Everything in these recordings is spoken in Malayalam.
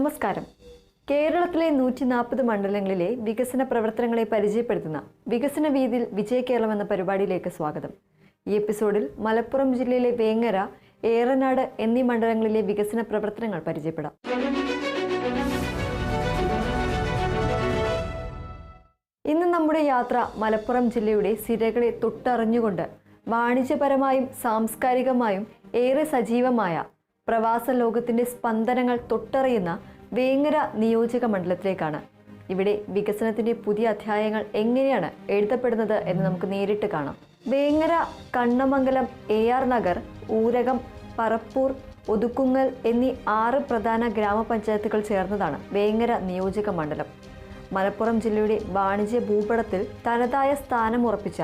നമസ്കാരം. കേരളത്തിലെ 140 മണ്ഡലങ്ങളിലെ വികസന പ്രവർത്തനങ്ങളെ പരിചയപ്പെടുത്തുന്ന വികസന വീതിയിൽ വിജയകേരളം എന്ന പരിപാടിയിലേക്ക് സ്വാഗതം. ഈ എപ്പിസോഡിൽ മലപ്പുറം ജില്ലയിലെ വേങ്ങര, ഏറനാട് എന്നീ മണ്ഡലങ്ങളിലെ വികസന പ്രവർത്തനങ്ങൾ പരിചയപ്പെടാം. ഇന്ന് നമ്മുടെ യാത്ര മലപ്പുറം ജില്ലയുടെ സിരകളെ തൊട്ടറിഞ്ഞുകൊണ്ട് വാണിജ്യപരമായും സാംസ്കാരികമായും ഏറെ സജീവമായ പ്രവാസ ലോകത്തിന്റെ സ്പന്ദനങ്ങൾ തൊട്ടറിയുന്ന വേങ്ങര നിയോജക മണ്ഡലത്തിലേക്കാണ്. ഇവിടെ വികസനത്തിന്റെ പുതിയ അധ്യായങ്ങൾ എങ്ങനെയാണ് എഴുതപ്പെടുന്നത് എന്ന് നമുക്ക് നേരിട്ട് കാണാം. വേങ്ങര, കണ്ണമംഗലം, AR നഗർ, ഊരകം, പറപ്പൂർ, ഒതുക്കുങ്ങൽ എന്നീ 6 പ്രധാന ഗ്രാമപഞ്ചായത്തുകൾ ചേർന്നതാണ് വേങ്ങര നിയോജക മണ്ഡലം. മലപ്പുറം ജില്ലയുടെ വാണിജ്യ ഭൂപടത്തിൽ തനതായ സ്ഥാനമുറപ്പിച്ച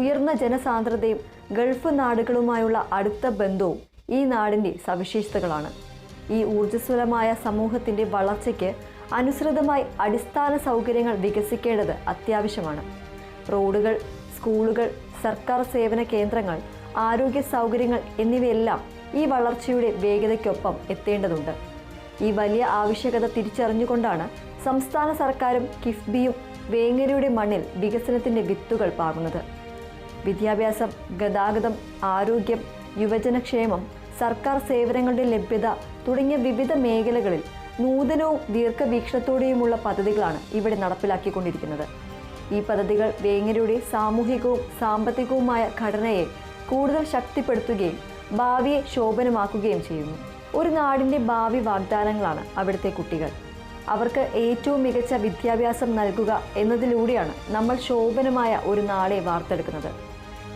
ഉയർന്ന ജനസാന്ദ്രതയും ഗൾഫ് നാടുകളുമായുള്ള അടുത്ത ബന്ധവും ഈ നാടിൻ്റെ സവിശേഷതകളാണ്. ഈ ഊർജ്ജസ്വലമായ സമൂഹത്തിൻ്റെ വളർച്ചയ്ക്ക് അനുസൃതമായി അടിസ്ഥാന സൗകര്യങ്ങൾ വികസിക്കേണ്ടത് അത്യാവശ്യമാണ്. റോഡുകൾ, സ്കൂളുകൾ, സർക്കാർ സേവന കേന്ദ്രങ്ങൾ, ആരോഗ്യ സൗകര്യങ്ങൾ എന്നിവയെല്ലാം ഈ വളർച്ചയുടെ വേഗതയ്ക്കൊപ്പം എത്തേണ്ടതുണ്ട്. ഈ വലിയ ആവശ്യകത തിരിച്ചറിഞ്ഞുകൊണ്ടാണ് സംസ്ഥാന സർക്കാരും കിഫ്ബിയും വേങ്ങരയുടെ മണ്ണിൽ വികസനത്തിൻ്റെ വിത്തുകൾ പാകുന്നത്. വിദ്യാഭ്യാസം, ഗതാഗതം, ആരോഗ്യം, യുവജനക്ഷേമം, സർക്കാർ സേവനങ്ങളുടെ ലഭ്യത തുടങ്ങിയ വിവിധ മേഖലകളിൽ നൂതനവും ദീർഘവീക്ഷണത്തോടെയുമുള്ള പദ്ധതികളാണ് ഇവിടെ നടപ്പിലാക്കിക്കൊണ്ടിരിക്കുന്നത്. ഈ പദ്ധതികൾ വേങ്ങരയുടെ സാമൂഹികവും സാമ്പത്തികവുമായ ഘടനയെ കൂടുതൽ ശക്തിപ്പെടുത്തുകയും ഭാവിയെ ശോഭനമാക്കുകയും ചെയ്യുന്നു. ഒരു നാടിൻ്റെ ഭാവി വാഗ്ദാനങ്ങളാണ് അവിടുത്തെ കുട്ടികൾ. അവർക്ക് ഏറ്റവും മികച്ച വിദ്യാഭ്യാസം നൽകുക എന്നതിലൂടെയാണ് നമ്മൾ ശോഭനമായ ഒരു നാളെ വാർത്തെടുക്കുന്നത്.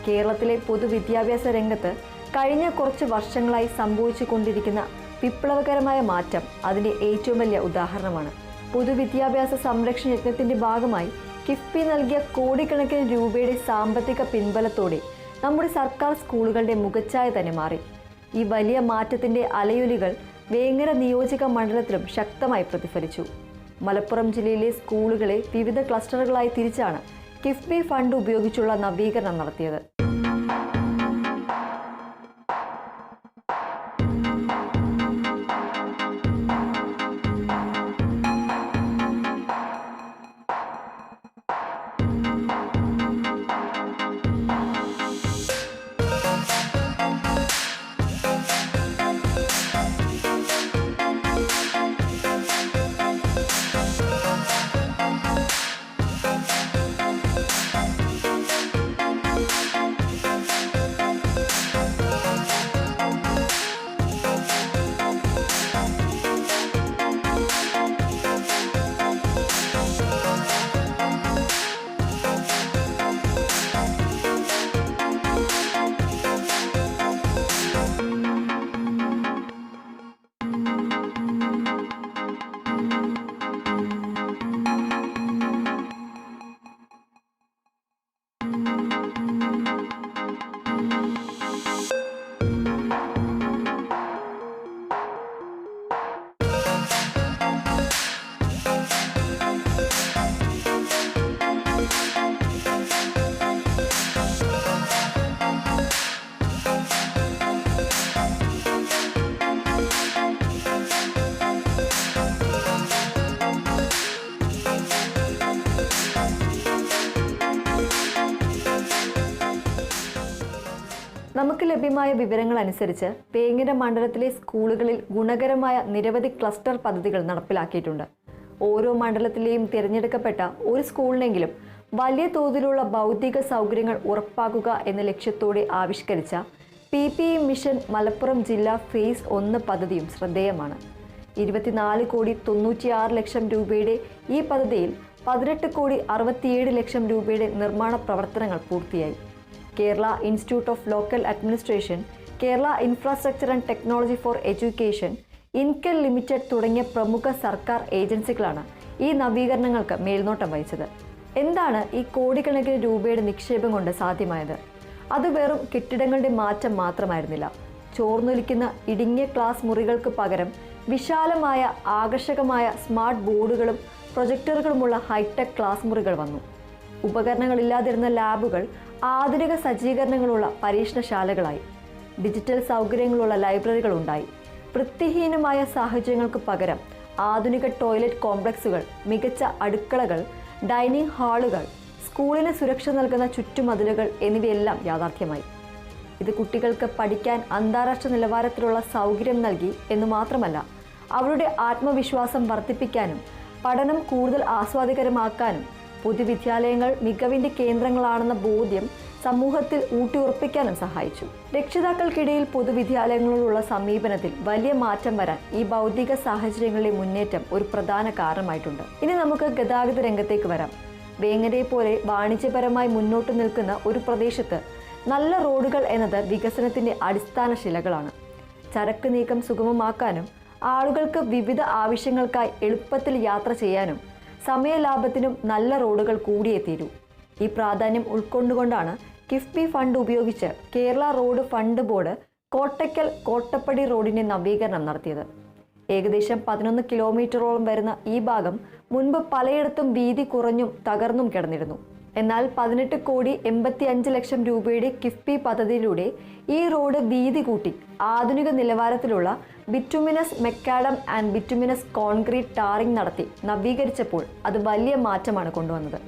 കേരളത്തിലെ പൊതുവിദ്യാഭ്യാസ രംഗത്ത് കഴിഞ്ഞ കുറച്ച് വർഷങ്ങളായി സംഭവിച്ചു കൊണ്ടിരിക്കുന്ന വിപ്ലവകരമായ മാറ്റം അതിൻ്റെ ഏറ്റവും വലിയ ഉദാഹരണമാണ്. പൊതുവിദ്യാഭ്യാസ സംരക്ഷണ യജ്ഞത്തിൻ്റെ ഭാഗമായി കിഫ്ബി നൽകിയ കോടിക്കണക്കിന് രൂപയുടെ സാമ്പത്തിക പിൻബലത്തോടെ നമ്മുടെ സർക്കാർ സ്കൂളുകളുടെ മുഖച്ഛായ തന്നെ മാറി. ഈ വലിയ മാറ്റത്തിൻ്റെ അലയൊലികൾ വേങ്ങര നിയോജക മണ്ഡലത്തിലും ശക്തമായി പ്രതിഫലിച്ചു. മലപ്പുറം ജില്ലയിലെ സ്കൂളുകളെ വിവിധ ക്ലസ്റ്ററുകളായി തിരിച്ചാണ് കിഫ്ബി ഫണ്ട് ഉപയോഗിച്ചുള്ള നവീകരണം നടത്തിയത്. നമുക്ക് ലഭ്യമായ വിവരങ്ങൾ അനുസരിച്ച് വേങ്ങര മണ്ഡലത്തിലെ സ്കൂളുകളിൽ ഗുണകരമായ നിരവധി ക്ലസ്റ്റർ പദ്ധതികൾ നടപ്പിലാക്കിയിട്ടുണ്ട്. ഓരോ മണ്ഡലത്തിലെയും തിരഞ്ഞെടുക്കപ്പെട്ട ഒരു സ്കൂളിനെങ്കിലും വലിയ തോതിലുള്ള ഭൗതിക സൗകര്യങ്ങൾ ഉറപ്പാക്കുക എന്ന ലക്ഷ്യത്തോടെ ആവിഷ്കരിച്ച PPE മിഷൻ മലപ്പുറം ജില്ലാ ഫേസ് 1 പദ്ധതിയും ശ്രദ്ധേയമാണ്. 24,96,00,000 രൂപയുടെ ഈ പദ്ധതിയിൽ 18,67,00,000 രൂപയുടെ നിർമ്മാണ പ്രവർത്തനങ്ങൾ പൂർത്തിയായി. Kerala institute of local administration, Kerala infrastructure and technology for education, INKEL limited തുടങ്ങിയ പ്രമുഖ സർക്കാർ ഏജൻസികളാണ് ഈ നവീകരണങ്ങൾക്ക് മേൽനോട്ടം വഹിച്ചത്. എന്താണ് ഈ കോടിക്കണക്കിന് രൂപയുടെ നിക്ഷേപം കൊണ്ട് സാധ്യമായത്? അത് വെറും കെട്ടിടങ്ങളുടെ മാറ്റം മാത്രമായിരുന്നില്ല. ചോർന്നൊലിക്കുന്ന ഇടുങ്ങിയ ക്ലാസ് മുറികൾക്ക് പകരം വിശാലമായ ആകർഷകമായ സ്മാർട്ട് ബോർഡുകളും പ്രൊജക്ടറുകളുമുള്ള ഹൈടെക് ക്ലാസ് മുറികൾ വന്നു. ഉപകരണങ്ങളില്ലാതിരുന്ന ലാബുകൾ ആധുനിക സജ്ജീകരണങ്ങളുള്ള പരീക്ഷണശാലകളായി. ഡിജിറ്റൽ സൗകര്യങ്ങളുള്ള ലൈബ്രറികൾ ഉണ്ടായി. വൃത്തിഹീനമായ സാഹചര്യങ്ങൾക്ക് പകരം ആധുനിക ടോയ്ലറ്റ് കോംപ്ലക്സുകൾ, മികച്ച അടുക്കളകൾ, ഡൈനിങ് ഹാളുകൾ, സ്കൂളിന് സുരക്ഷ നൽകുന്ന ചുറ്റുമതിലുകൾ എന്നിവയെല്ലാം യാഥാർത്ഥ്യമായി. ഇത് കുട്ടികൾക്ക് പഠിക്കാൻ അന്താരാഷ്ട്ര നിലവാരത്തിലുള്ള സൗകര്യം നൽകി എന്ന് മാത്രമല്ല, അവരുടെ ആത്മവിശ്വാസം വർദ്ധിപ്പിക്കാനും പഠനം കൂടുതൽ ആസ്വാദികരമാക്കാനും പൊതുവിദ്യാലയങ്ങൾ മികവിന്റെ കേന്ദ്രങ്ങളാണെന്ന ബോധ്യം സമൂഹത്തിൽ ഊട്ടിയുറപ്പിക്കാനും സഹായിച്ചു. രക്ഷിതാക്കൾക്കിടയിൽ പൊതുവിദ്യാലയങ്ങളോടുള്ള സമീപനത്തിൽ വലിയ മാറ്റം വരാൻ ഈ ഭൗതിക സാഹചര്യങ്ങളിലെ മുന്നേറ്റം ഒരു പ്രധാന കാരണമായിട്ടുണ്ട്. ഇനി നമുക്ക് ഗതാഗത രംഗത്തേക്ക് വരാം. വേങ്ങരയെ പോലെ വാണിജ്യപരമായി മുന്നോട്ട് നിൽക്കുന്ന ഒരു പ്രദേശത്ത് നല്ല റോഡുകൾ എന്നത് വികസനത്തിന്റെ അടിസ്ഥാന ശിലകളാണ്. ചരക്ക് നീക്കം സുഗമമാക്കാനും ആളുകൾക്ക് വിവിധ ആവശ്യങ്ങൾക്കായി എളുപ്പത്തിൽ യാത്ര ചെയ്യാനും സമയലാഭത്തിനും നല്ല റോഡുകൾ കൂടിയേ തീരൂ. ഈ പ്രാധാന്യം ഉൾക്കൊണ്ടുകൊണ്ടാണ് കിഫ്ബി ഫണ്ട് ഉപയോഗിച്ച് Kerala road fund board Kottakkal Kottappadi റോഡിന്റെ നവീകരണം നടത്തിയത്. ഏകദേശം 11 കിലോമീറ്ററോളം വരുന്ന ഈ ഭാഗം മുൻപ് പലയിടത്തും വീതി കുറഞ്ഞും തകർന്നും കിടന്നിരുന്നു. എന്നാൽ 18,85,00,000 രൂപയുടെ കിഫ്ബി പദ്ധതിയിലൂടെ ഈ റോഡ് വീതി കൂട്ടി ആധുനിക നിലവാരത്തിലുള്ള bituminous macadam and bituminous concrete tarring നടത്തി നവീകരിച്ചപ്പോൾ അത് വലിയ മാറ്റമാണ് കൊണ്ടുവന്നത്.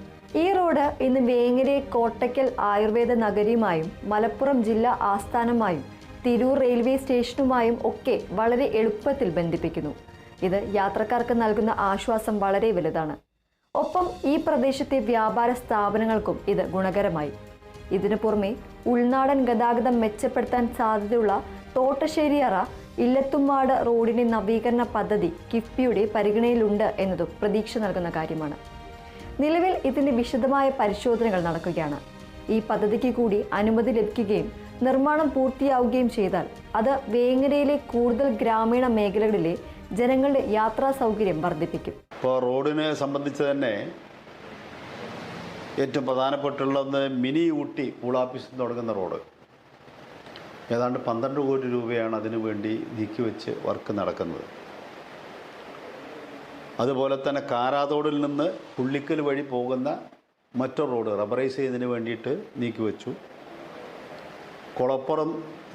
ഈ റോഡ് ഇന്ന് വേങ്ങരയെ കോട്ടയ്ക്കൽ ആയുർവേദ നഗരിയുമായും മലപ്പുറം ജില്ലാ ആസ്ഥാനമായും തിരൂർ റെയിൽവേ സ്റ്റേഷനുമായും ഒക്കെ വളരെ എളുപ്പത്തിൽ ബന്ധിപ്പിക്കുന്നു. ഇത് യാത്രക്കാർക്ക് നൽകുന്ന ആശ്വാസം വളരെ വലുതാണ്. ഒപ്പം ഈ പ്രദേശത്തെ വ്യാപാര സ്ഥാപനങ്ങൾക്കും ഇത് ഗുണകരമായി. ഇതിനു പുറമെ ഉൾനാടൻ ഗതാഗതം മെച്ചപ്പെടുത്താൻ സാധ്യതയുള്ള തോട്ടശ്ശേരിയറ ഇല്ലത്തുമാട് റോഡിന്റെ നവീകരണ പദ്ധതി കിഫ്ബിയുടെ പരിഗണനയിലുണ്ട് എന്നതും പ്രതീക്ഷ നൽകുന്ന കാര്യമാണ്. നിലവിൽ ഇതിന്റെ വിശദമായ പരിശോധനകൾ നടക്കുകയാണ്. ഈ പദ്ധതിക്ക് കൂടി അനുമതി ലഭിക്കുകയും നിർമ്മാണം പൂർത്തിയാവുകയും ചെയ്താൽ അത് വേങ്ങരയിലെ കൂടുതൽ ഗ്രാമീണ മേഖലകളിലെ ജനങ്ങളുടെ യാത്രാ സൗകര്യം വർദ്ധിപ്പിക്കും. ഇപ്പോൾ റോഡിനെ സംബന്ധിച്ച് തന്നെ ഏറ്റവും പ്രധാനപ്പെട്ടുള്ളത് മിനി ഊട്ടി പൂളാപ്പീസിൽ തുടങ്ങുന്ന റോഡ് ഏതാണ്ട് 12 കോടി രൂപയാണ് അതിനു വേണ്ടി നീക്കിവെച്ച് വർക്ക് നടക്കുന്നത്. അതുപോലെ തന്നെ കാരാതോടിൽ നിന്ന് പുള്ളിക്കൽ വഴി പോകുന്ന മറ്റൊരു റോഡ് റബ്ബറൈസ് ചെയ്യുന്നതിന് വേണ്ടിയിട്ട് നീക്കിവെച്ചു. കുളപ്പുറം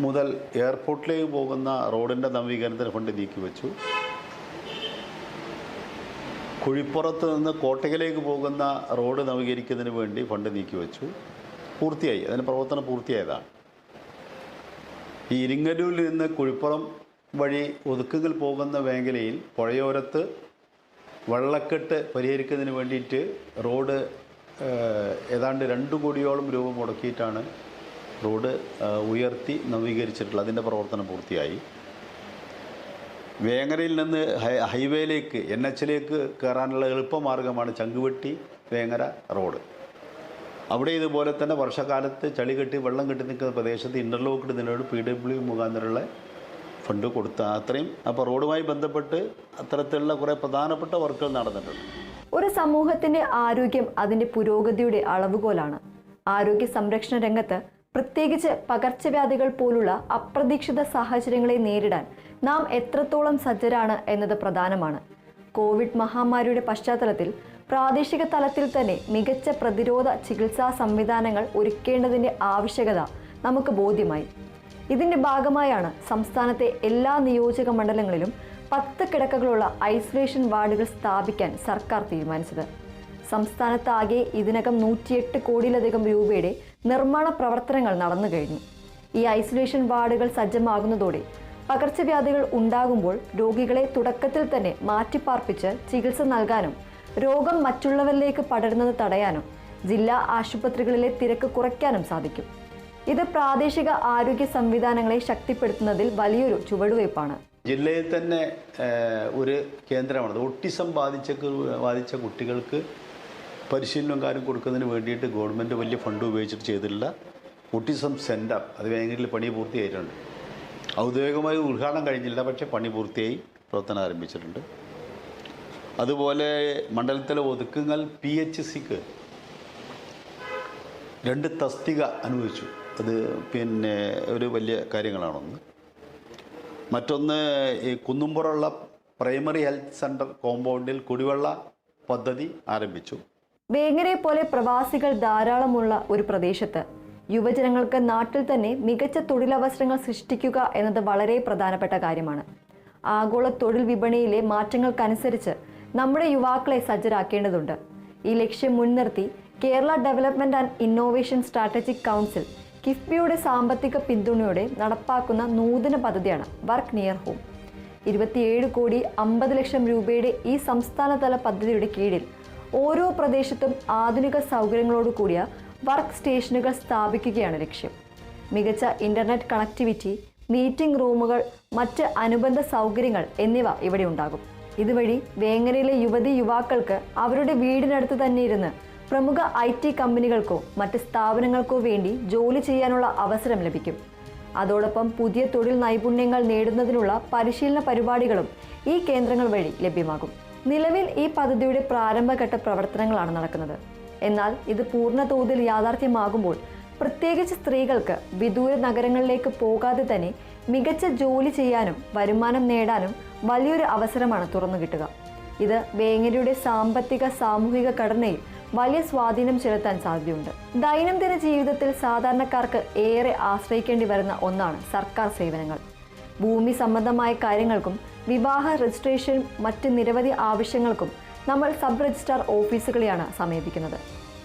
മുതൽ എയർപോർട്ടിലേക്ക് പോകുന്ന റോഡിൻ്റെ നവീകരണത്തിന് ഫണ്ട് നീക്കിവെച്ചു. കുഴിപ്പുറത്ത് നിന്ന് കോട്ടയ്ക്കലേക്ക് പോകുന്ന റോഡ് നവീകരിക്കുന്നതിന് വേണ്ടി ഫണ്ട് നീക്കിവെച്ചു. പൂർത്തിയായി, അതിന് പ്രവർത്തനം പൂർത്തിയായതാണ്. ഈ ഇരിങ്ങല്ലൂരിൽ നിന്ന് കുഴിപ്പുറം വഴി ഒതുക്കുകൾ പോകുന്ന മേഖലയിൽ പുഴയോരത്ത് വെള്ളക്കെട്ട് പരിഹരിക്കുന്നതിന് വേണ്ടിയിട്ട് റോഡ് ഏതാണ്ട് 2 കോടിയോളം രൂപ മുടക്കിയിട്ടാണ് റോഡ് ഉയർത്തി നവീകരിച്ചിട്ടുള്ളത്. അതിൻ്റെ പ്രവർത്തനം പൂർത്തിയായി. വേങ്ങരയിൽ നിന്ന് ഹൈവേയിലേക്ക് NH-ലേക്ക് കയറാനുള്ള എളുപ്പമാർഗ്ഗമാണ് ചങ്കുവെട്ടി വേങ്ങര റോഡ്. അവിടെ ഇതുപോലെ തന്നെ വർഷക്കാലത്ത് ചളി കെട്ടി വെള്ളം കെട്ടി നിൽക്കുന്ന പ്രദേശത്ത് ഇൻ്റർലോക്ക് ഇടുന്നതിനോട് PWD മുഖാന്തരമുള്ള ഫണ്ട് കൊടുത്ത അത്രയും. അപ്പോൾ റോഡുമായി ബന്ധപ്പെട്ട് അത്തരത്തിലുള്ള കുറേ പ്രധാനപ്പെട്ട വർക്കുകൾ നടന്നിട്ടുണ്ട്. ഒരു സമൂഹത്തിന്റെ ആരോഗ്യം അതിന്റെ പുരോഗതിയുടെ അളവുകോലാണ്. ആരോഗ്യ സംരക്ഷണ രംഗത്ത് പ്രത്യേകിച്ച് പകർച്ചവ്യാധികൾ പോലുള്ള അപ്രതീക്ഷിത സാഹചര്യങ്ങളെ നേരിടാൻ നാം എത്രത്തോളം സജ്ജരാണ് എന്നത് പ്രധാനമാണ്. കോവിഡ് മഹാമാരിയുടെ പശ്ചാത്തലത്തിൽ പ്രാദേശിക തലത്തിൽ തന്നെ മികച്ച പ്രതിരോധ ചികിത്സാ സംവിധാനങ്ങൾ ഒരുക്കേണ്ടതിന്റെ ആവശ്യകത നമുക്ക് ബോധ്യമായി. ഇതിന്റെ ഭാഗമായാണ് സംസ്ഥാനത്തെ എല്ലാ നിയോജക മണ്ഡലങ്ങളിലും 10 കിടക്കകളുള്ള ഐസൊലേഷൻ വാർഡുകൾ സ്ഥാപിക്കാൻ സർക്കാർ തീരുമാനിച്ചത്. സംസ്ഥാനത്താകെ ഇതിനകം 108 കോടിയിലധികം രൂപയുടെ നിർമ്മാണ പ്രവർത്തനങ്ങൾ നടന്നു കഴിഞ്ഞു. ഈ ഐസൊലേഷൻ വാർഡുകൾ സജ്ജമാകുന്നതോടെ പകർച്ചവ്യാധികൾ ഉണ്ടാകുമ്പോൾ രോഗികളെ തുടക്കത്തിൽ തന്നെ മാറ്റിപ്പാർപ്പിച്ച് ചികിത്സ നൽകാനും രോഗം മറ്റുള്ളവരിലേക്ക് പടരുന്നത് തടയാനും ജില്ലാ ആശുപത്രികളിലെ തിരക്ക് കുറയ്ക്കാനും സാധിക്കും. ഇത് പ്രാദേശിക ആരോഗ്യ സംവിധാനങ്ങളെ ശക്തിപ്പെടുത്തുന്നതിൽ വലിയൊരു ചുവടുവയ്പ്പാണ്. ജില്ലയിൽ തന്നെ ഒരു കേന്ദ്രമാണ്. ഓട്ടിസം ബാധിച്ച കുട്ടികൾക്ക് പരിശീലനവും കാര്യം കൊടുക്കുന്നതിന് വേണ്ടിയിട്ട് ഗവൺമെൻറ് വലിയ ഫണ്ട് ഉപയോഗിച്ചിട്ട് ചെയ്തിട്ടുള്ള ഓട്ടിസം സെൻറ്റർ അത് വേങ്ങരയിൽ പണി പൂർത്തിയായിട്ടുണ്ട്. ഔദ്യോഗികമായി ഉദ്ഘാടനം കഴിഞ്ഞില്ല, പക്ഷേ പണി പൂർത്തിയായി പ്രവർത്തനം ആരംഭിച്ചിട്ടുണ്ട്. അതുപോലെ മണ്ഡലത്തിലെ ഒതുക്കുങ്ങൾ PHCക്ക് 2 തസ്തിക അനുവദിച്ചു. അത് ഒരു വലിയ കാര്യങ്ങളാണൊന്ന്. മറ്റൊന്ന് ഈ കുന്നുംപുറമുള്ള പ്രൈമറി ഹെൽത്ത് സെൻറ്റർ കോമ്പൗണ്ടിൽ കുടിവെള്ള പദ്ധതി ആരംഭിച്ചു. വേങ്ങരയെ പോലെ പ്രവാസികൾ ധാരാളമുള്ള ഒരു പ്രദേശത്ത് യുവജനങ്ങൾക്ക് നാട്ടിൽ തന്നെ മികച്ച തൊഴിലവസരങ്ങൾ സൃഷ്ടിക്കുക എന്നത് വളരെ പ്രധാനപ്പെട്ട കാര്യമാണ്. ആഗോള തൊഴിൽ വിപണിയിലെ മാറ്റങ്ങൾക്കനുസരിച്ച് നമ്മുടെ യുവാക്കളെ സജ്ജരാക്കേണ്ടതുണ്ട്. ഈ ലക്ഷ്യം മുൻനിർത്തി Kerala development and innovation strategic council കിഫ്ബിയുടെ സാമ്പത്തിക പിന്തുണയോടെ നടപ്പാക്കുന്ന നൂതന പദ്ധതിയാണ് വർക്ക് നിയർ ഹോം. 27,50,00,000 രൂപയുടെ ഈ സംസ്ഥാനതല പദ്ധതിയുടെ കീഴിൽ ഓരോ പ്രദേശത്തും ആധുനിക സൗകര്യങ്ങളോട് കൂടിയ വർക്ക് സ്റ്റേഷനുകൾ സ്ഥാപിക്കുകയാണ് ലക്ഷ്യം. മികച്ച ഇന്റർനെറ്റ് കണക്ടിവിറ്റി, മീറ്റിംഗ് റൂമുകൾ, മറ്റ് അനുബന്ധ സൗകര്യങ്ങൾ എന്നിവ ഇവിടെ ഉണ്ടാകും. ഇതുവഴി വേങ്ങരയിലെ യുവാക്കൾക്ക് അവരുടെ വീടിനടുത്ത് തന്നെ ഇരുന്ന് പ്രമുഖ IT കമ്പനികൾക്കോ മറ്റ് സ്ഥാപനങ്ങൾക്കോ വേണ്ടി ജോലി ചെയ്യാനുള്ള അവസരം ലഭിക്കും. അതോടൊപ്പം പുതിയ തൊഴിൽ നൈപുണ്യങ്ങൾ നേടുന്നതിനുള്ള പരിശീലന പരിപാടികളും ഈ കേന്ദ്രങ്ങൾ വഴി ലഭ്യമാകും. നിലവിൽ ഈ പദ്ധതിയുടെ പ്രാരംഭഘട്ട പ്രവർത്തനങ്ങളാണ് നടക്കുന്നത്. എന്നാൽ ഇത് പൂർണ്ണ തോതിൽ യാഥാർത്ഥ്യമാകുമ്പോൾ പ്രത്യേകിച്ച് സ്ത്രീകൾക്ക് വിദൂര നഗരങ്ങളിലേക്ക് പോകാതെ തന്നെ മികച്ച ജോലി ചെയ്യാനും വരുമാനം നേടാനും വലിയൊരു അവസരമാണ് തുറന്നു കിട്ടുക. ഇത് വേങ്ങരയുടെ സാമ്പത്തിക സാമൂഹിക ഘടനയിൽ വലിയ സ്വാധീനം ചെലുത്താൻ സാധ്യതയുണ്ട്. ദൈനംദിന ജീവിതത്തിൽ സാധാരണക്കാർക്ക് ഏറെ ആശ്രയിക്കേണ്ടി വരുന്ന ഒന്നാണ് സർക്കാർ സേവനങ്ങൾ. ഭൂമി സംബന്ധമായ കാര്യങ്ങൾക്കും വിവാഹ രജിസ്ട്രേഷൻ മറ്റ് നിരവധി ആവശ്യങ്ങൾക്കും നമ്മൾ സബ് രജിസ്ട്രാർ ഓഫീസുകളെയാണ് സമീപിക്കുന്നത്.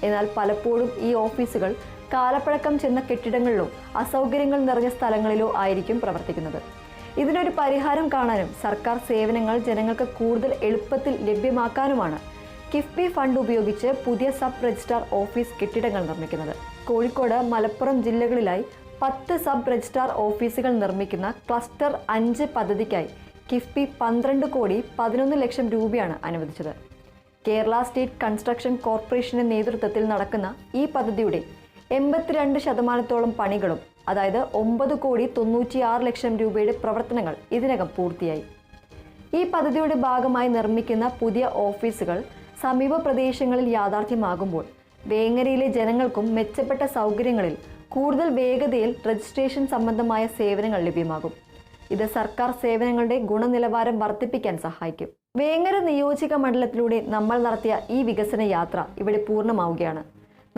എന്നാൽ പലപ്പോഴും ഈ ഓഫീസുകൾ കാലപ്പഴക്കം ചെന്ന കെട്ടിടങ്ങളിലോ അസൗകര്യങ്ങൾ നിറഞ്ഞ സ്ഥലങ്ങളിലോ ആയിരിക്കും പ്രവർത്തിക്കുന്നത്. ഇതിനൊരു പരിഹാരം കാണാനും സർക്കാർ സേവനങ്ങൾ ജനങ്ങൾക്ക് കൂടുതൽ എളുപ്പത്തിൽ ലഭ്യമാക്കാനുമാണ് കിഫ്ബി ഫണ്ട് ഉപയോഗിച്ച് പുതിയ സബ് രജിസ്ട്രാർ ഓഫീസ് കെട്ടിടങ്ങൾ നിർമ്മിക്കുന്നത്. കോഴിക്കോട്, മലപ്പുറം ജില്ലകളിലായി 10 സബ് രജിസ്ട്രാർ ഓഫീസുകൾ നിർമ്മിക്കുന്ന ക്ലസ്റ്റർ 5 പദ്ധതിക്കായി കിഫ്ബി 12,11,00,000 രൂപയാണ് അനുവദിച്ചത്. കേരള സ്റ്റേറ്റ് കൺസ്ട്രക്ഷൻ കോർപ്പറേഷന്റെ നേതൃത്വത്തിൽ നടക്കുന്ന ഈ പദ്ധതിയുടെ 82% പണികളും, അതായത് 9,96,00,000 രൂപയുടെ പ്രവർത്തനങ്ങൾ ഇതിനകം പൂർത്തിയായി. ഈ പദ്ധതിയുടെ ഭാഗമായി നിർമ്മിക്കുന്ന പുതിയ ഓഫീസുകൾ സമീപ പ്രദേശങ്ങളിൽ യാഥാർത്ഥ്യമാകുമ്പോൾ വേങ്ങരയിലെ ജനങ്ങൾക്കും മെച്ചപ്പെട്ട സൗകര്യങ്ങളിൽ കൂടുതൽ വേഗതയിൽ രജിസ്ട്രേഷൻ സംബന്ധമായ സേവനങ്ങൾ ലഭ്യമാകും. ഇത് സർക്കാർ സേവനങ്ങളുടെ ഗുണനിലവാരം വർദ്ധിപ്പിക്കാൻ സഹായിക്കും. വേങ്ങര നിയോജക മണ്ഡലത്തിലൂടെ നമ്മൾ നടത്തിയ ഈ വികസന യാത്ര ഇവിടെ പൂർണ്ണമാവുകയാണ്.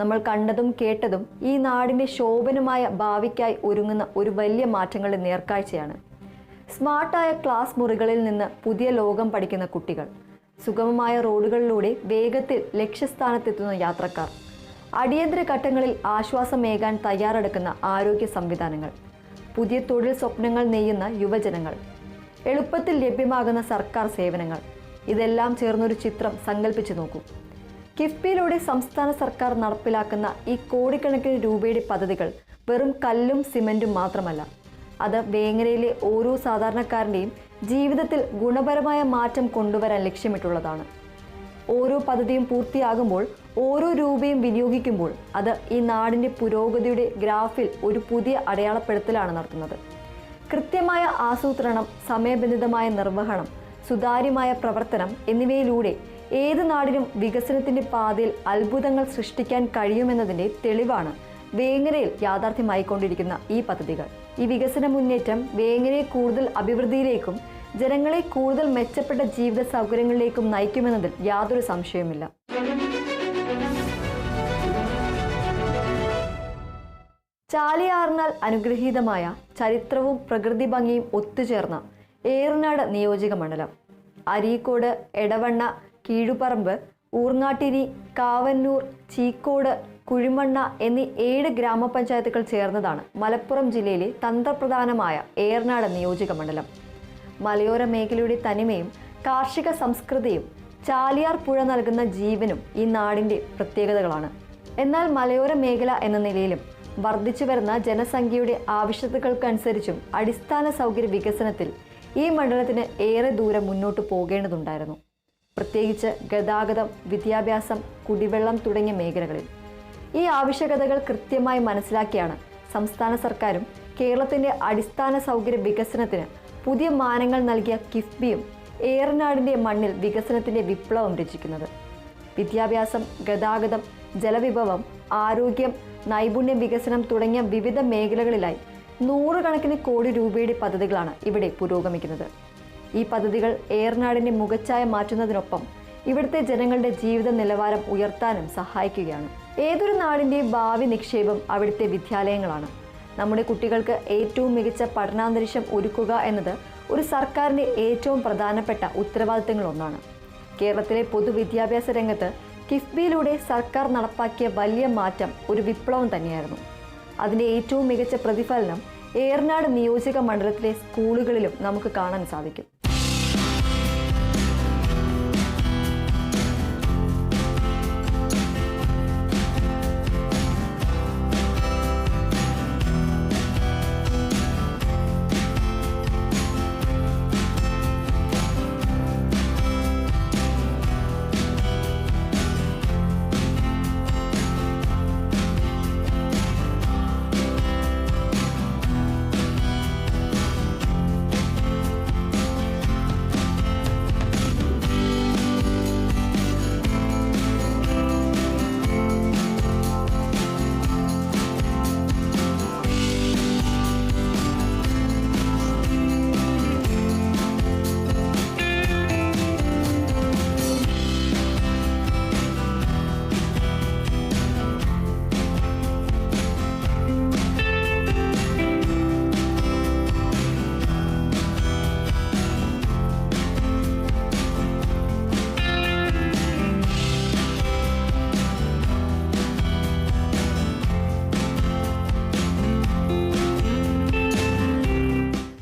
നമ്മൾ കണ്ടതും കേട്ടതും ഈ നാടിൻ്റെ ശോഭനമായ ഭാവിക്കായി ഒരുങ്ങുന്ന ഒരു വലിയ മാറ്റങ്ങളുടെ നേർക്കാഴ്ചയാണ്. സ്മാർട്ടായ ക്ലാസ് മുറികളിൽ നിന്ന് പുതിയ ലോകം പഠിക്കുന്ന കുട്ടികൾ, സുഗമമായ റോഡുകളിലൂടെ വേഗത്തിൽ ലക്ഷ്യസ്ഥാനത്തെത്തുന്ന യാത്രക്കാർ, അടിയന്തര ഘട്ടങ്ങളിൽ ആശ്വാസമേകാൻ തയ്യാറെടുക്കുന്ന ആരോഗ്യ സംവിധാനങ്ങൾ, പുതിയ തൊഴിൽ സ്വപ്നങ്ങൾ നെയ്യുന്ന യുവജനങ്ങൾ, എളുപ്പത്തിൽ ലഭ്യമാകുന്ന സർക്കാർ സേവനങ്ങൾ, ഇതെല്ലാം ചേർന്നൊരു ചിത്രം സങ്കല്പിച്ചു നോക്കൂ. കിഫ്ബിയിലൂടെ സംസ്ഥാന സർക്കാർ നടപ്പിലാക്കുന്ന ഈ കോടിക്കണക്കിന് രൂപയുടെ പദ്ധതികൾ വെറും കല്ലും സിമൻറ്റും മാത്രമല്ല. അത് വേങ്ങരയിലെ ഓരോ സാധാരണക്കാരൻ്റെയും ജീവിതത്തിൽ ഗുണപരമായ മാറ്റം കൊണ്ടുവരാൻ ലക്ഷ്യമിട്ടുള്ളതാണ്. ഓരോ പദ്ധതിയും പൂർത്തിയാകുമ്പോൾ, ഓരോ രൂപയും വിനിയോഗിക്കുമ്പോൾ അത് ഈ നാടിൻ്റെ പുരോഗതിയുടെ ഗ്രാഫിൽ ഒരു പുതിയ അടയാളപ്പെടുത്തലാണ് നടത്തുന്നത്. കൃത്യമായ ആസൂത്രണം, സമയബന്ധിതമായ നിർവഹണം, സുതാര്യമായ പ്രവർത്തനം എന്നിവയിലൂടെ ഏത് നാടിനും വികസനത്തിൻ്റെ പാതയിൽ അത്ഭുതങ്ങൾ സൃഷ്ടിക്കാൻ കഴിയുമെന്നതിൻ്റെ തെളിവാണ് വേങ്ങരയിൽ യാഥാർത്ഥ്യമായിക്കൊണ്ടിരിക്കുന്ന ഈ പദ്ധതികൾ. ഈ വികസന മുന്നേറ്റം വേങ്ങരയെ കൂടുതൽ അഭിവൃദ്ധിയിലേക്കും ജനങ്ങളെ കൂടുതൽ മെച്ചപ്പെട്ട ജീവിത സൗകര്യങ്ങളിലേക്കും നയിക്കുമെന്നതിൽ യാതൊരു സംശയവുമില്ല. ചാലിയാറിനാൽ അനുഗ്രഹീതമായ ചരിത്രവും പ്രകൃതി ഭംഗിയും ഒത്തുചേർന്ന ഏറനാട് നിയോജക മണ്ഡലം. അരീക്കോട്, എടവണ്ണ, കീഴുപറമ്പ്, ഊർങ്ങാട്ടിരി, കാവന്നൂർ, ചീക്കോട്, കുഴിമണ്ണ എന്നീ 7 ഗ്രാമപഞ്ചായത്തുകൾ ചേർന്നതാണ് മലപ്പുറം ജില്ലയിലെ തന്ത്രപ്രധാനമായ ഏറനാട് നിയോജക മണ്ഡലം. മലയോര മേഖലയുടെ തനിമയും കാർഷിക സംസ്കൃതിയും ചാലിയാർ പുഴ നൽകുന്ന ജീവനും ഈ നാടിൻ്റെ പ്രത്യേകതകളാണ്. എന്നാൽ മലയോര മേഖല എന്ന നിലയിലും വർദ്ധിച്ചു വരുന്ന ജനസംഖ്യയുടെ ആവശ്യകതകൾക്കനുസരിച്ചും അടിസ്ഥാന സൗകര്യ വികസനത്തിൽ ഈ മണ്ഡലത്തിന് ഏറെ ദൂരം മുന്നോട്ട് പോകേണ്ടതുണ്ടായിരുന്നു. പ്രത്യേകിച്ച് ഗതാഗതം, വിദ്യാഭ്യാസം, കുടിവെള്ളം തുടങ്ങിയ മേഖലകളിൽ. ഈ ആവശ്യകതകൾ കൃത്യമായി മനസ്സിലാക്കിയാണ് സംസ്ഥാന സർക്കാരും കേരളത്തിൻ്റെ അടിസ്ഥാന സൗകര്യ വികസനത്തിന് പുതിയ മാനങ്ങൾ നൽകിയ കിഫ്ബിയും ഏറനാടിൻ്റെ മണ്ണിൽ വികസനത്തിൻ്റെ വിപ്ലവം രചിക്കുന്നത്. വിദ്യാഭ്യാസം, ഗതാഗതം, ജലവിഭവം, ആരോഗ്യം, നൈപുണ്യ വികസനം തുടങ്ങിയ വിവിധ മേഖലകളിലായി 100 കണക്കിന് കോടി രൂപയുടെ പദ്ധതികളാണ് ഇവിടെ പുരോഗമിക്കുന്നത്. ഈ പദ്ധതികൾ ഏറനാടിൻ്റെ മുഖച്ഛായ മാറ്റുന്നതിനൊപ്പം ഇവിടുത്തെ ജനങ്ങളുടെ ജീവിത നിലവാരം ഉയർത്താനും സഹായിക്കുകയാണ്. ഏതൊരു നാടിൻ്റെയും ഭാവി നിക്ഷേപം അവിടുത്തെ വിദ്യാലയങ്ങളാണ്. നമ്മുടെ കുട്ടികൾക്ക് ഏറ്റവും മികച്ച പഠനാന്തരീക്ഷം ഒരുക്കുക എന്നത് ഒരു സർക്കാരിൻ്റെ ഏറ്റവും പ്രധാനപ്പെട്ട ഉത്തരവാദിത്തങ്ങളൊന്നാണ്. കേരളത്തിലെ പൊതുവിദ്യാഭ്യാസ രംഗത്ത് കിഫ്ബിയിലൂടെ സർക്കാർ നടപ്പാക്കിയ വലിയ മാറ്റം ഒരു വിപ്ലവം തന്നെയായിരുന്നു. അതിൻ്റെ ഏറ്റവും മികച്ച പ്രതിഫലനം ഏറനാട് നിയോജക മണ്ഡലത്തിലെ സ്കൂളുകളിലും നമുക്ക് കാണാൻ സാധിക്കും.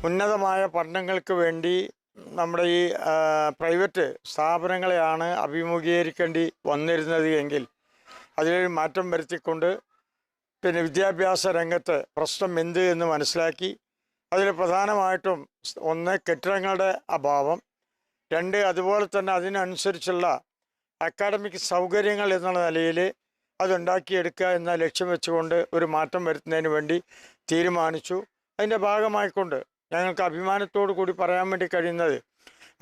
ഉന്നതമായ പഠനങ്ങൾക്ക് വേണ്ടി നമ്മുടെ ഈ പ്രൈവറ്റ് സ്ഥാപനങ്ങളെയാണ് അഭിമുഖീകരിക്കേണ്ടി വന്നിരുന്നത് എങ്കിൽ അതിലൊരു മാറ്റം വരുത്തിക്കൊണ്ട് വിദ്യാഭ്യാസ രംഗത്ത് പ്രശ്നം എന്ത് എന്ന് മനസ്സിലാക്കി അതിൽ പ്രധാനമായിട്ടും ഒന്ന് കെട്ടിടങ്ങളുടെ അഭാവം, രണ്ട് അതുപോലെ തന്നെ അതിനനുസരിച്ചുള്ള അക്കാഡമിക് സൗകര്യങ്ങൾ എന്നുള്ള നിലയിൽ അതുണ്ടാക്കിയെടുക്കുക എന്ന ലക്ഷ്യം വെച്ചുകൊണ്ട് ഒരു മാറ്റം വരുത്തുന്നതിന് വേണ്ടി തീരുമാനിച്ചു. അതിൻ്റെ ഭാഗമായിക്കൊണ്ട് ഞങ്ങൾക്ക് അഭിമാനത്തോടു കൂടി പറയാൻ വേണ്ടി കഴിയുന്നത്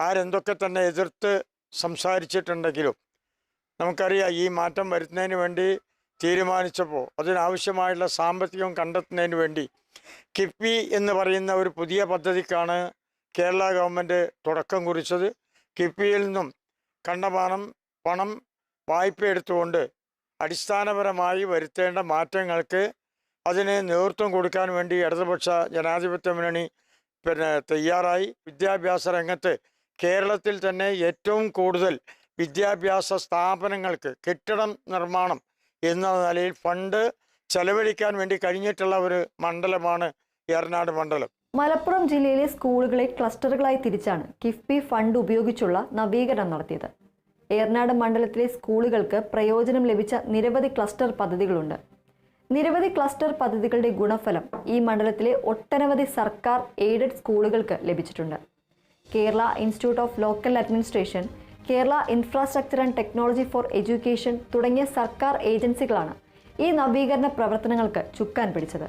ആരെന്തൊക്കെ തന്നെ എതിർത്ത് സംസാരിച്ചിട്ടുണ്ടെങ്കിലും നമുക്കറിയാം ഈ മാറ്റം വരുത്തുന്നതിന് വേണ്ടി തീരുമാനിച്ചപ്പോൾ അതിനാവശ്യമായുള്ള സാമ്പത്തികം കണ്ടെത്തുന്നതിന് വേണ്ടി കിഫ്ബി എന്ന് പറയുന്ന ഒരു പുതിയ പദ്ധതിക്കാണ് കേരള ഗവൺമെൻറ് തുടക്കം കുറിച്ചത്. കിഫ്ബിയിൽ നിന്നും കണ്ടമാനം പണം വായ്പ എടുത്തുകൊണ്ട് അടിസ്ഥാനപരമായി വരുത്തേണ്ട മാറ്റങ്ങൾക്ക് അതിന് നേതൃത്വം കൊടുക്കാൻ വേണ്ടി ഇടതുപക്ഷ ജനാധിപത്യ മുന്നണി തയ്യാറായി. വിദ്യാഭ്യാസ രംഗത്ത് കേരളത്തിൽ തന്നെ ഏറ്റവും കൂടുതൽ വിദ്യാഭ്യാസ സ്ഥാപനങ്ങൾക്ക് കെട്ടിടം നിർമ്മാണം എന്ന നിലയിൽ ഫണ്ട് ചെലവഴിക്കാൻ വേണ്ടി കഴിഞ്ഞിട്ടുള്ള ഒരു മണ്ഡലമാണ് ഏറനാട് മണ്ഡലം. മലപ്പുറം ജില്ലയിലെ സ്കൂളുകളെ ക്ലസ്റ്ററുകളായി തിരിച്ചാണ് കിഫ്ബി ഫണ്ട് ഉപയോഗിച്ചുള്ള നവീകരണം നടത്തിയത്. ഏറനാട് മണ്ഡലത്തിലെ സ്കൂളുകൾക്ക് പ്രയോജനം ലഭിച്ച നിരവധി ക്ലസ്റ്റർ പദ്ധതികളുണ്ട്. നിരവധി ക്ലസ്റ്റർ പദ്ധതികളുടെ ഗുണഫലം ഈ മണ്ഡലത്തിലെ ഒട്ടനവധി സർക്കാർ എയ്ഡഡ് സ്കൂളുകൾക്ക് ലഭിച്ചിട്ടുണ്ട്. Kerala institute of local administration, Kerala infrastructure and technology for education തുടങ്ങിയ സർക്കാർ ഏജൻസികളാണ് ഈ നവീകരണ പ്രവർത്തനങ്ങൾക്ക് ചുക്കാൻ പിടിച്ചത്.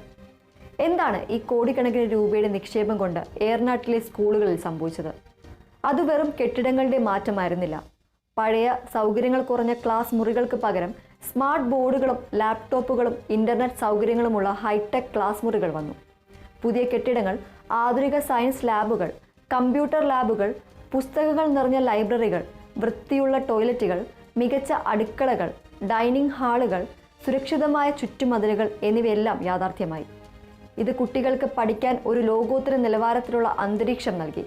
എന്താണ് ഈ കോടിക്കണക്കിന് രൂപയുടെ നിക്ഷേപം കൊണ്ട് ഏറനാട്ടിലെ സ്കൂളുകളിൽ സംഭവിച്ചത്? അത് വെറും കെട്ടിടങ്ങളുടെ മാറ്റമായിരുന്നില്ല. പഴയ സൗകര്യങ്ങൾ കുറഞ്ഞ ക്ലാസ് മുറികൾക്ക് പകരം സ്മാർട്ട് ബോർഡുകളും ലാപ്ടോപ്പുകളും ഇന്റർനെറ്റ് സൗകര്യങ്ങളുമുള്ള ഹൈടെക് ക്ലാസ് മുറികൾ വന്നു. പുതിയ കെട്ടിടങ്ങൾ, ആധുനിക സയൻസ് ലാബുകൾ, കമ്പ്യൂട്ടർ ലാബുകൾ, പുസ്തകങ്ങൾ നിറഞ്ഞ ലൈബ്രറികൾ, വൃത്തിയുള്ള ടോയ്ലറ്റുകൾ, മികച്ച അടുക്കളകൾ, ഡൈനിങ് ഹാളുകൾ, സുരക്ഷിതമായ ചുറ്റുമതിലുകൾ എന്നിവയെല്ലാം യാഥാർത്ഥ്യമായി. ഇത് കുട്ടികൾക്ക് പഠിക്കാൻ ഒരു ലോകോത്തര നിലവാരത്തിലുള്ള അന്തരീക്ഷം നൽകി.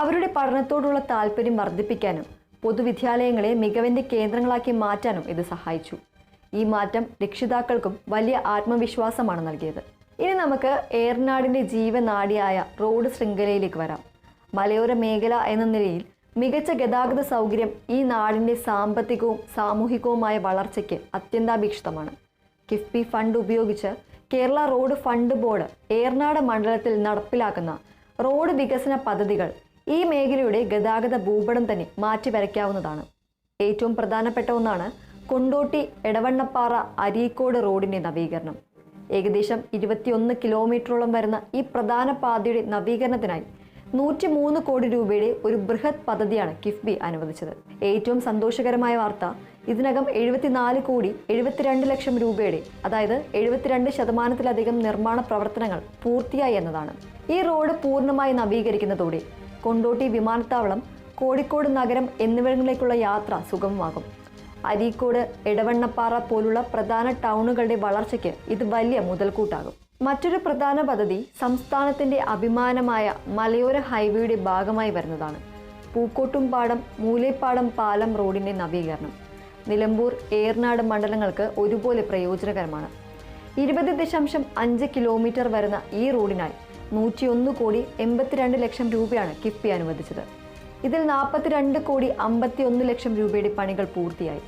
അവരുടെ പഠനത്തോടുള്ള താല്പര്യം വർദ്ധിപ്പിക്കാനും പൊതുവിദ്യാലയങ്ങളെ മികവിൻ്റെ കേന്ദ്രങ്ങളാക്കി മാറ്റാനും ഇത് സഹായിച്ചു. ഈ മാറ്റം രക്ഷിതാക്കൾക്കും വലിയ ആത്മവിശ്വാസമാണ് നൽകിയത്. ഇനി നമുക്ക് ഏറനാടിൻ്റെ ജീവനാഡിയായ റോഡ് ശൃംഖലയിലേക്ക് വരാം. മലയോര മേഖല എന്ന നിലയിൽ മികച്ച ഗതാഗത സൗകര്യം ഈ നാടിൻ്റെ സാമ്പത്തികവും സാമൂഹികവുമായ വളർച്ചയ്ക്ക് അത്യന്താപേക്ഷിതമാണ്. കിഫ്ബി ഫണ്ട് ഉപയോഗിച്ച് Kerala road fund board Eranad മണ്ഡലത്തിൽ നടപ്പിലാക്കുന്ന റോഡ് വികസന പദ്ധതികൾ ഈ മേഖലയുടെ ഗതാഗത ഭൂപടം തന്നെ മാറ്റിവരയ്ക്കാവുന്നതാണ്. ഏറ്റവും പ്രധാനപ്പെട്ട ഒന്നാണ് കൊണ്ടോട്ടി എടവണ്ണപ്പാറ അരീക്കോട് റോഡിന്റെ നവീകരണം. ഏകദേശം 21 കിലോമീറ്ററോളം വരുന്ന ഈ പ്രധാന പാതയുടെ നവീകരണത്തിനായി 103 കോടി രൂപയുടെ ഒരു ബൃഹത് പദ്ധതിയാണ് കിഫ്ബി അനുവദിച്ചത്. ഏറ്റവും സന്തോഷകരമായ വാർത്ത, ഇതിനകം 74 കോടി 72 ലക്ഷം രൂപയുടെ, അതായത് 72% നിർമ്മാണ പ്രവർത്തനങ്ങൾ പൂർത്തിയായി എന്നതാണ്. ഈ റോഡ് പൂർണ്ണമായി നവീകരിക്കുന്നതോടെ കൊണ്ടോട്ടി വിമാനത്താവളം, കോഴിക്കോട് നഗരം എന്നിവിടങ്ങളിലേക്കുള്ള യാത്ര സുഗമമാകും. അരീക്കോട്, എടവണ്ണപ്പാറ പോലുള്ള പ്രധാന ടൗണുകളുടെ വളർച്ചയ്ക്ക് ഇത് വലിയ മുതൽക്കൂട്ടാകും. മറ്റൊരു പ്രധാന പദ്ധതി സംസ്ഥാനത്തിന്റെ അഭിമാനമായ മലയോര ഹൈവേയുടെ ഭാഗമായി വരുന്നതാണ്. പൂക്കോട്ടുംപാടം മൂലേപ്പാടം പാലം റോഡിന്റെ നവീകരണം നിലമ്പൂർ, ഏറനാട് മണ്ഡലങ്ങൾക്ക് ഒരുപോലെ പ്രയോജനകരമാണ്. 20.5 കിലോമീറ്റർ വരുന്ന ഈ റോഡിനായി 101 കോടി 82 ലക്ഷം രൂപയാണ് കിഫ്ബി അനുവദിച്ചത്. ഇതിൽ 42 കോടി 51 ലക്ഷം രൂപയുടെ പണികൾ പൂർത്തിയായി.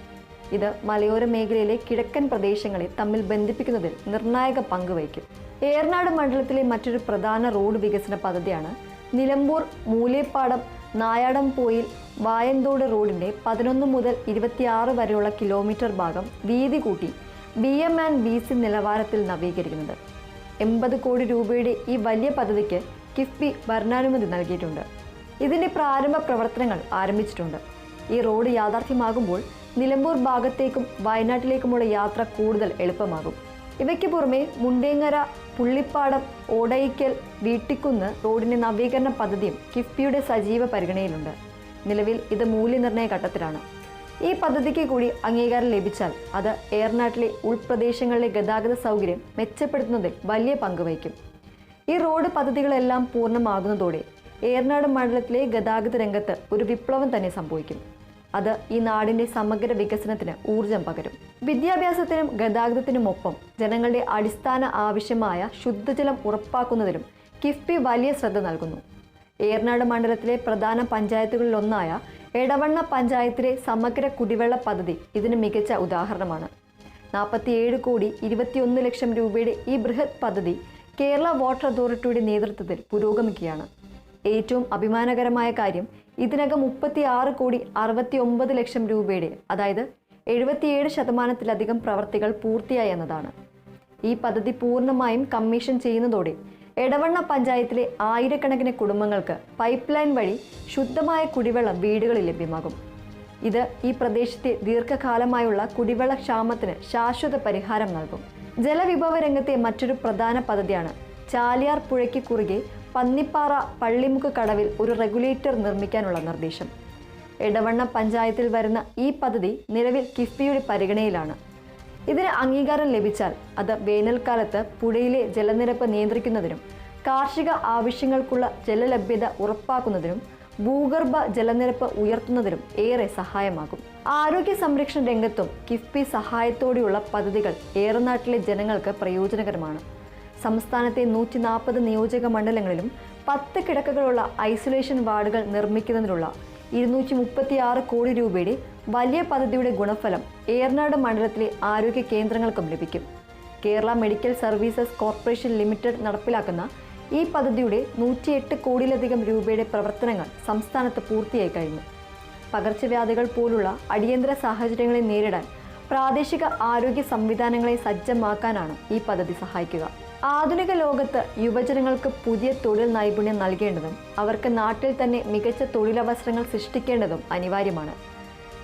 ഇത് മലയോര മേഖലയിലെ കിഴക്കൻ പ്രദേശങ്ങളെ തമ്മിൽ ബന്ധിപ്പിക്കുന്നതിൽ നിർണായക പങ്ക് വഹിക്കും. ഏറനാട് മണ്ഡലത്തിലെ മറ്റൊരു പ്രധാന റോഡ് വികസന പദ്ധതിയാണ് നിലമ്പൂർ മൂലേപ്പാടം നായാടംപോയിൽ വായന്തോട് റോഡിന്റെ 11 മുതൽ 26 വരെയുള്ള കിലോമീറ്റർ ഭാഗം വീതി കൂട്ടി BM&BC നിലവാരത്തിൽ നവീകരിക്കുന്നത്. 80 കോടി രൂപയുടെ ഈ വലിയ പദ്ധതിക്ക് കിഫ്ബി ഭരണാനുമതി നൽകിയിട്ടുണ്ട്. ഇതിന്റെ പ്രാരംഭ പ്രവർത്തനങ്ങൾ ആരംഭിച്ചിട്ടുണ്ട്. ഈ റോഡ് യാഥാർത്ഥ്യമാകുമ്പോൾ നിലമ്പൂർ ഭാഗത്തേക്കും വയനാട്ടിലേക്കുമുള്ള യാത്ര കൂടുതൽ എളുപ്പമാകും. ഇവയ്ക്ക് പുറമെ മുണ്ടേങ്ങര, പുള്ളിപ്പാടം, ഓടയിക്കൽ, വീട്ടിക്കുന്ന് റോഡിന്റെ നവീകരണ പദ്ധതിയും കിഫ്ബിയുടെ സജീവ പരിഗണനയിലുണ്ട്. നിലവിൽ ഇത് മൂല്യനിർണ്ണയ ഘട്ടത്തിലാണ്. ഈ പദ്ധതിക്ക് കൂടി അംഗീകാരം ലഭിച്ചാൽ അത് ഏറനാട്ടിലെ ഉൾപ്രദേശങ്ങളിലെ ഗതാഗത സൗകര്യം മെച്ചപ്പെടുത്തുന്നതിൽ വലിയ പങ്ക് വഹിക്കും. ഈ റോഡ് പദ്ധതികളെല്ലാം പൂർണ്ണമാകുന്നതോടെ ഏറനാട് മണ്ഡലത്തിലെ ഗതാഗത രംഗത്ത് ഒരു വിപ്ലവം തന്നെ സംഭവിക്കും. അത് ഈ നാടിന്റെ സമഗ്ര വികസനത്തിന് ഊർജം പകരും. വിദ്യാഭ്യാസത്തിനും ഗതാഗതത്തിനുമൊപ്പം ജനങ്ങളുടെ അടിസ്ഥാന ആവശ്യമായ ശുദ്ധജലം ഉറപ്പാക്കുന്നതിലും കിഫ്ബി വലിയ ശ്രദ്ധ നൽകുന്നു. ഏറനാട് മണ്ഡലത്തിലെ പ്രധാന പഞ്ചായത്തുകളിലൊന്നായ എടവണ്ണ പഞ്ചായത്തിലെ സമഗ്ര കുടിവെള്ള പദ്ധതി ഇതിന് മികച്ച ഉദാഹരണമാണ്. 47 കോടി 21 ലക്ഷം രൂപയുടെ ഈ ബൃഹത് പദ്ധതി കേരള വാട്ടർ അതോറിറ്റിയുടെ നേതൃത്വത്തിൽ പുരോഗമിക്കുകയാണ്. ഏറ്റവും അഭിമാനകരമായ കാര്യം, ഇതിനകം 36 കോടി 69 ലക്ഷം രൂപയുടെ, അതായത് 77% പ്രവർത്തികൾ പൂർത്തിയായി എന്നതാണ്. ഈ പദ്ധതി പൂർണ്ണമായും കമ്മീഷൻ ചെയ്യുന്നതോടെ എടവണ്ണ പഞ്ചായത്തിലെ ആയിരക്കണക്കിന് കുടുംബങ്ങൾക്ക് പൈപ്പ് ലൈൻ വഴി ശുദ്ധമായ കുടിവെള്ളം വീടുകളിൽ ലഭ്യമാകും. ഇത് ഈ പ്രദേശത്തെ ദീർഘകാലമായുള്ള കുടിവെള്ള ക്ഷാമത്തിന് ശാശ്വത പരിഹാരം നൽകും. ജലവിഭവ രംഗത്തെ മറ്റൊരു പ്രധാന പദ്ധതിയാണ് ചാലിയാർ പുഴയ്ക്ക് കുറുകെ പന്നിപ്പാറ പള്ളിമുക്ക് കടവിൽ ഒരു റെഗുലേറ്റർ നിർമ്മിക്കാനുള്ള നിർദ്ദേശം. എടവണ്ണ പഞ്ചായത്തിൽ വരുന്ന ഈ പദ്ധതി നിലവിൽ കിഫ്ബിയുടെ പരിഗണനയിലാണ്. ഇതിന് അംഗീകാരം ലഭിച്ചാൽ അത് വേനൽക്കാലത്ത് പുഴയിലെ ജലനിരപ്പ് നിയന്ത്രിക്കുന്നതിനും കാർഷിക ആവശ്യങ്ങൾക്കുള്ള ജലലഭ്യത ഉറപ്പാക്കുന്നതിനും ഭൂഗർഭ ജലനിരപ്പ് ഉയർത്തുന്നതിനും ഏറെ സഹായമാകും. ആരോഗ്യ സംരക്ഷണ രംഗത്തും കിഫ്ബി സഹായത്തോടെയുള്ള പദ്ധതികൾ ഏറനാട്ടിലെ ജനങ്ങൾക്ക് പ്രയോജനകരമാണ്. സംസ്ഥാനത്തെ 140 നിയോജക മണ്ഡലങ്ങളിലും 10 കിടക്കകളുള്ള ഐസൊലേഷൻ വാർഡുകൾ നിർമ്മിക്കുന്നതിനുള്ള 236 കോടി രൂപയുടെ വലിയ പദ്ധതിയുടെ ഗുണഫലം ഏറനാട് മണ്ഡലത്തിലെ ആരോഗ്യ കേന്ദ്രങ്ങൾക്കും ലഭിക്കും. Kerala medical services corporation limited നടപ്പിലാക്കുന്ന ഈ പദ്ധതിയുടെ 108 കോടിയിലധികം രൂപയുടെ പ്രവർത്തനങ്ങൾ സംസ്ഥാനത്ത് പൂർത്തിയായി കഴിഞ്ഞു. പകർച്ചവ്യാധികൾ പോലുള്ള അടിയന്തര സാഹചര്യങ്ങളെ നേരിടാൻ പ്രാദേശിക ആരോഗ്യ സംവിധാനങ്ങളെ സജ്ജമാക്കാനാണ് ഈ പദ്ധതി സഹായിക്കുക. ആധുനിക ലോകത്ത് യുവജനങ്ങൾക്ക് പുതിയ തൊഴിൽ നൈപുണ്യം നൽകേണ്ടതും അവർക്ക് നാട്ടിൽ തന്നെ മികച്ച തൊഴിലവസരങ്ങൾ സൃഷ്ടിക്കേണ്ടതും അനിവാര്യമാണ്.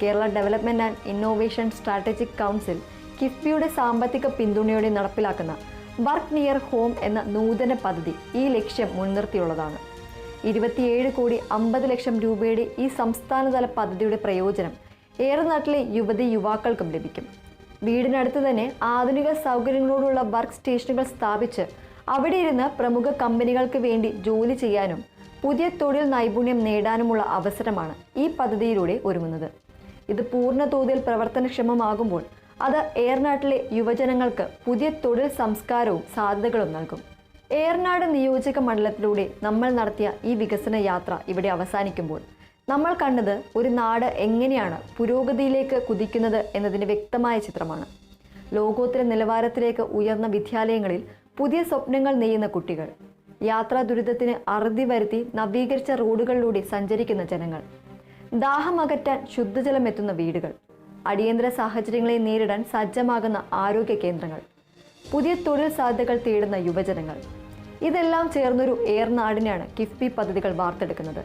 Kerala development and innovation strategic council കിഫ്ബിയുടെ സാമ്പത്തിക പിന്തുണയോടെ നടപ്പിലാക്കുന്ന വർക്ക് നിയർ ഹോം എന്ന നൂതന പദ്ധതി ഈ ലക്ഷ്യം മുൻനിർത്തിയുള്ളതാണ്. 27 കോടി 50 ലക്ഷം രൂപയുടെ ഈ സംസ്ഥാനതല പദ്ധതിയുടെ പ്രയോജനം ഏറനാട്ടിലെ യുവക്കൾക്കും ലഭിക്കും. വീടിനടുത്ത് തന്നെ ആധുനിക സൗകര്യങ്ങളോടുള്ള വർക്ക് സ്റ്റേഷനുകൾ സ്ഥാപിച്ച് അവിടെ ഇരുന്ന് പ്രമുഖ കമ്പനികൾക്ക് വേണ്ടി ജോലി ചെയ്യാനും പുതിയ തൊഴിൽ നൈപുണ്യം നേടാനുമുള്ള അവസരമാണ് ഈ പദ്ധതിയിലൂടെ ഒരുങ്ങുന്നത്. ഇത് പൂർണ്ണ തോതിൽ പ്രവർത്തനക്ഷമമാകുമ്പോൾ അത് ഏറനാട്ടിലെ യുവജനങ്ങൾക്ക് പുതിയ തൊഴിൽ സംസ്കാരവും സാധ്യതകളും നൽകും. ഏറനാട് നിയോജക മണ്ഡലത്തിലൂടെ നമ്മൾ നടത്തിയ ഈ വികസന യാത്ര ഇവിടെ അവസാനിക്കുമ്പോൾ നമ്മൾ കണ്ടത് ഒരു നാട് എങ്ങനെയാണ് പുരോഗതിയിലേക്ക് കുതിക്കുന്നത് എന്നതിൻ്റെ വ്യക്തമായ ചിത്രമാണ്. ലോകോത്തര നിലവാരത്തിലേക്ക് ഉയർന്ന വിദ്യാലയങ്ങളിൽ പുതിയ സ്വപ്നങ്ങൾ നെയ്യുന്ന കുട്ടികൾ, യാത്രാ ദുരിതത്തിന് അറുതി വരുത്തി നവീകരിച്ച റോഡുകളിലൂടെ സഞ്ചരിക്കുന്ന ജനങ്ങൾ, ദാഹം അകറ്റാൻ ശുദ്ധജലം എത്തുന്ന വീടുകൾ, അടിയന്തര സാഹചര്യങ്ങളെ നേരിടാൻ സജ്ജമാകുന്ന ആരോഗ്യ കേന്ദ്രങ്ങൾ, പുതിയ തൊഴിൽ സാധ്യതകൾ തേടുന്ന യുവജനങ്ങൾ, ഇതെല്ലാം ചേർന്നൊരു ഏർനാടിനെയാണ് കിഫ്ബി പദ്ധതികൾ വാർത്തെടുക്കുന്നത്.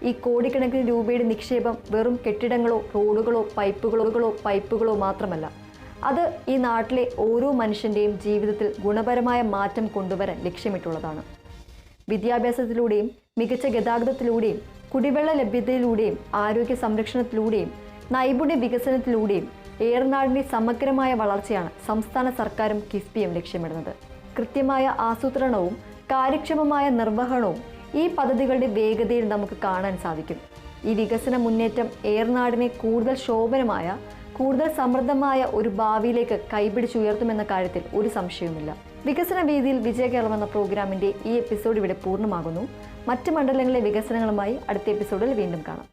ഈ കോടിക്കണക്കിന് രൂപയുടെ നിക്ഷേപം വെറും കെട്ടിടങ്ങളോ റോഡുകളോ പൈപ്പുകളോ മാത്രമല്ല, അത് ഈ നാട്ടിലെ ഓരോ മനുഷ്യൻ്റെയും ജീവിതത്തിൽ ഗുണപരമായ മാറ്റം കൊണ്ടുവരാൻ ലക്ഷ്യമിട്ടുള്ളതാണ്. വിദ്യാഭ്യാസത്തിലൂടെയും മികച്ച ഗതാഗതത്തിലൂടെയും കുടിവെള്ള ലഭ്യതയിലൂടെയും ആരോഗ്യ സംരക്ഷണത്തിലൂടെയും നൈപുണ്യ വികസനത്തിലൂടെയും ഏറനാടിൻ്റെ സമഗ്രമായ വളർച്ചയാണ് സംസ്ഥാന സർക്കാരും കിഫ്ബിയും ലക്ഷ്യമിടുന്നത്. കൃത്യമായ ആസൂത്രണവും കാര്യക്ഷമമായ നിർവഹണവും ഈ പദ്ധതികളുടെ വേഗതയിൽ നമുക്ക് കാണാൻ സാധിക്കും. ഈ വികസന മുന്നേറ്റം ഏറനാടിനെ കൂടുതൽ ശോഭനമായ, കൂടുതൽ സമൃദ്ധമായ ഒരു ഭാവിയിലേക്ക് കൈപിടിച്ചുയർത്തുമെന്ന കാര്യത്തിൽ ഒരു സംശയവുമില്ല. വികസന വേദിയിൽ വിജയകേരളം എന്ന പ്രോഗ്രാമിൻ്റെ ഈ എപ്പിസോഡ് ഇവിടെ പൂർണ്ണമാകുന്നു. മറ്റ് മണ്ഡലങ്ങളിലെ വികസനങ്ങളുമായി അടുത്ത എപ്പിസോഡിൽ വീണ്ടും കാണാം.